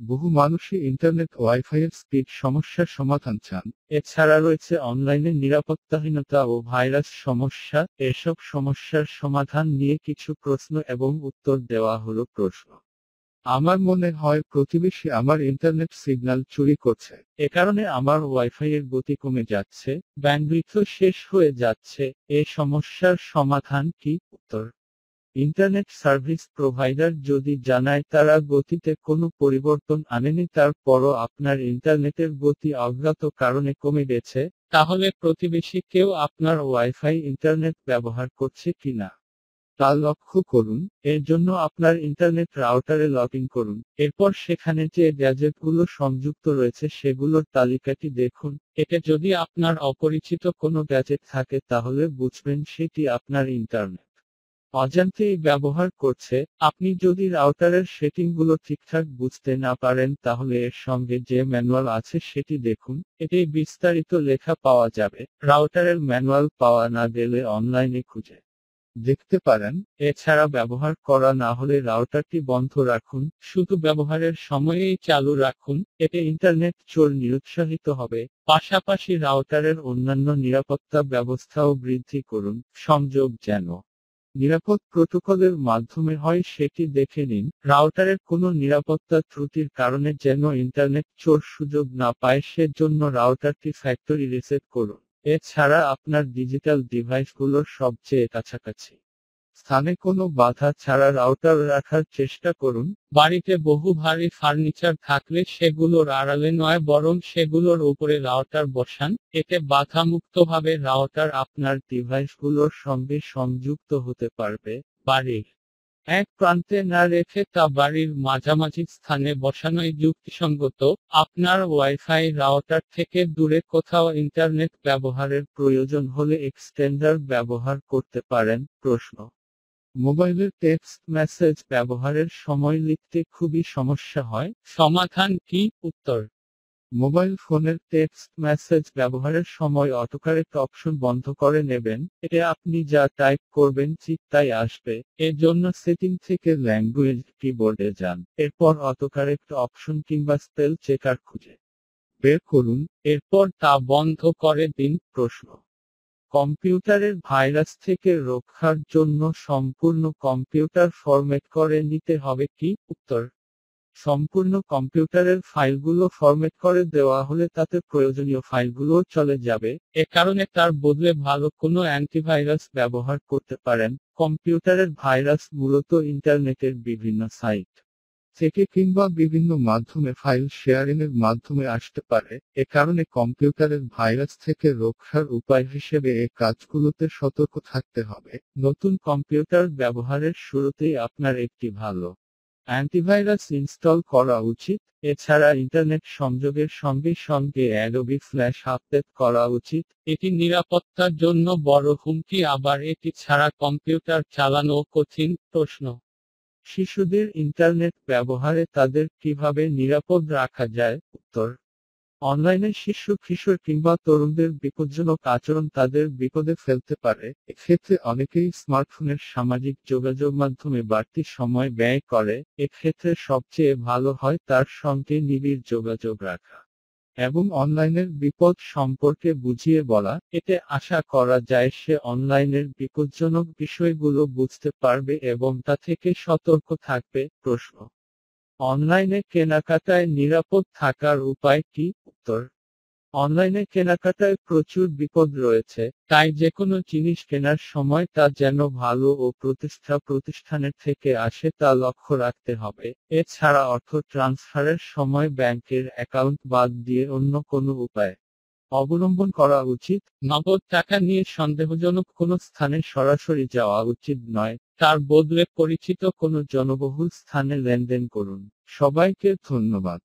বহু মানুষই internet ওয়াইফাইয়ের speed সমস্যার সমাধান চান। এছাড়া রয়েছে অনলাইনে নিরাপত্তাহীনতা ও ভাইরাস সমস্যা। এসব সমস্যার সমাধান নিয়ে কিছু প্রশ্ন এবং উত্তর দেওয়া হলো প্রশ্ন। আমার মনে হয় প্রতিবেশী আমার ইন্টারনেট সিগন্যাল চুরি করছে। এ কারণে আমার ওয়াইফাইয়ের গতি কমে যাচ্ছে, ব্যান্ডউইথও শেষ হয়ে যাচ্ছে। এ সমস্যার সমাধান কি? উত্তর: ইন্টারনেট সার্ভিস প্রোভাইডার যদি জানায় তারা গতিতে কোনো পরিবর্তন আনেনি, তারপরও আপনার ইন্টারনেটের গতি অজ্ঞাত কারণে কমে গেছে, তাহলে প্রতিবেশী কেউ আপনার ওয়াইফাই ইন্টারনেট ব্যবহার করছে কিনা তা লক্ষ্য করুন। এর জন্য আপনার ইন্টারনেট রাউটারে লগ ইন করুন। এরপর সেখানে যে গ্যাজেটগুলো সংযুক্ত রয়েছে সেগুলোর তালিকাটি দেখুন। এতে যদি আপনার অপরিচিত কোনো গ্যাজেট থাকে তাহলে বুঝবেন সেটি আপনার ইন্টারনেট অজান্তেই ব্যবহার করছে। আপনি যদি রাউটারের সেটিংগুলো ঠিকঠাক বুঝতে না পারেন তাহলে এর সঙ্গে যে ম্যানুয়াল আছে সেটি দেখুন। এতে বিস্তারিত লেখা পাওয়া যাবে। রাউটারের ম্যানুয়াল পাওয়া না গেলে অনলাইনে খুঁজে দেখতে পারেন। এছাড়া ব্যবহার করা না হলে রাউটারটি বন্ধ রাখুন, শুধু ব্যবহারের সময়েই চালু রাখুন। এতে ইন্টারনেট চোর নিরুৎসাহিত হবে। পাশাপাশি রাউটারের অন্যান্য নিরাপত্তা ব্যবস্থাও বৃদ্ধি করুন। সংযোগ যেন নিরাপদ প্রোটোকলের মাধ্যমে হয় সেটি দেখে নিন। রাউটারের কোনো নিরাপত্তা ত্রুটির কারণে যেন ইন্টারনেট চোর সুযোগ না পায় সেজন্য রাউটারটি ফ্যাক্টরি রিসেট করুন। এছাড়া আপনার ডিজিটাল ডিভাইসগুলোর সবচেয়ে কাছাকাছি স্থানে কোনো বাধা ছাড়া রাউটার রাখার চেষ্টা করুন। বাড়িতে বহু ভারী ফার্নিচার থাকলে সেগুলোর আড়ালে নয় বরং সেগুলোর উপরে রাউটার বসান। এতে বাধামুক্তভাবে রাউটার আপনার ডিভাইসগুলোর সঙ্গে সংযুক্ত হতে পারবে। বাড়ির এক প্রান্তে না রেখে তা বাড়ির মাঝামাঝি স্থানে বসানোই যুক্তিসঙ্গত। আপনার ওয়াইফাই রাউটার থেকে দূরে কোথাও ইন্টারনেট ব্যবহারের প্রয়োজন হলে এক্সটেন্ডার ব্যবহার করতে পারেন। প্রশ্ন: মোবাইলের টেক্সট মেসেজ ব্যবহারের সময় লিখতে খুবই সমস্যা হয়, সমাধান কি? উত্তর: মোবাইল ফোনের টেক্সট মেসেজ ব্যবহারের সময় অটোকারেক্ট অপশন বন্ধ করে নেবেন। এতে আপনি যা টাইপ করবেন ঠিক তাই আসবে। এর জন্য সেটিং থেকে ল্যাঙ্গুয়েজ কিবোর্ডে যান। এরপর অটোকারেক্ট অপশন কিংবা স্পেল চেকার খুঁজে বের করুন। এরপর তা বন্ধ করে দিন। প্রশ্ন: কম্পিউটারের ভাইরাস থেকে রক্ষার জন্য সম্পূর্ণ কম্পিউটার ফরম্যাট করে নিতে হবে কি? উত্তর: সম্পূর্ণ কম্পিউটারের ফাইলগুলো ফরম্যাট করে দেওয়া হলে তাতে প্রয়োজনীয় ফাইলগুলোও চলে যাবে। এ কারণে তার বদলে ভালো কোনো অ্যান্টিভাইরাস ব্যবহার করতে পারেন। কম্পিউটারের ভাইরাস মূলত ইন্টারনেটের বিভিন্ন সাইট থেকে কিংবা বিভিন্ন মাধ্যমে ফাইল শেয়ারিংয়ের মাধ্যমে আসতে পারে। এ কারণে কম্পিউটারের ভাইরাস থেকে রক্ষার উপায় হিসেবে এই কাজগুলোতে সতর্ক থাকতে হবে। নতুন কম্পিউটার ব্যবহারের শুরুতেই আপনার একটি ভালো অ্যান্টিভাইরাস ইনস্টল করা উচিত। এছাড়া ইন্টারনেট সংযোগের সঙ্গে সঙ্গে অ্যাডোবি ফ্ল্যাশ আপডেট করা উচিত। এটি নিরাপত্তার জন্য বড় হুমকি, আবার এটি ছাড়া কম্পিউটার চালানো কঠিন। প্রশ্ন: শিশুদের ইন্টারনেট ব্যবহারে তাদের কিভাবে নিরাপদ রাখা যায়? উত্তর: অনলাইনে শিশু কিশোর কিংবা তরুণদের বিপজ্জনক আচরণ তাদের বিপদে ফেলতে পারে। এক্ষেত্রে অনেকেই স্মার্টফোনের সামাজিক যোগাযোগ মাধ্যমে বাড়তি সময় ব্যয় করে। এক্ষেত্রে সবচেয়ে ভালো হয় তার সঙ্গে নিবিড় যোগাযোগ রাখা এবং অনলাইনের বিপদ সম্পর্কে বুঝিয়ে বলা। এতে আশা করা যায় সে অনলাইনের বিপজ্জনক বিষয়গুলো বুঝতে পারবে এবং তা থেকে সতর্ক থাকবে। প্রশ্ন: অনলাইনে কেনাকাটায় নিরাপদ থাকার উপায় কি? উত্তর: অনলাইনে কেনাকাটায় প্রচুর বিপদ রয়েছে, তাই যেকোনো জিনিস কেনার সময় তা যেন ভালো ও প্রতিষ্ঠানের থেকে আসে তা লক্ষ্য রাখতে হবে। এছাড়া অর্থ ট্রান্সফারের সময় ব্যাংকের অ্যাকাউন্ট বাদ দিয়ে অন্য কোনো উপায় অবলম্বন করা উচিত। নগদ টাকা নিয়ে সন্দেহজনক কোনো স্থানে সরাসরি যাওয়া উচিত নয়, তার বদলে পরিচিত কোনো জনবহুল স্থানে লেনদেন করুন। সবাইকে ধন্যবাদ।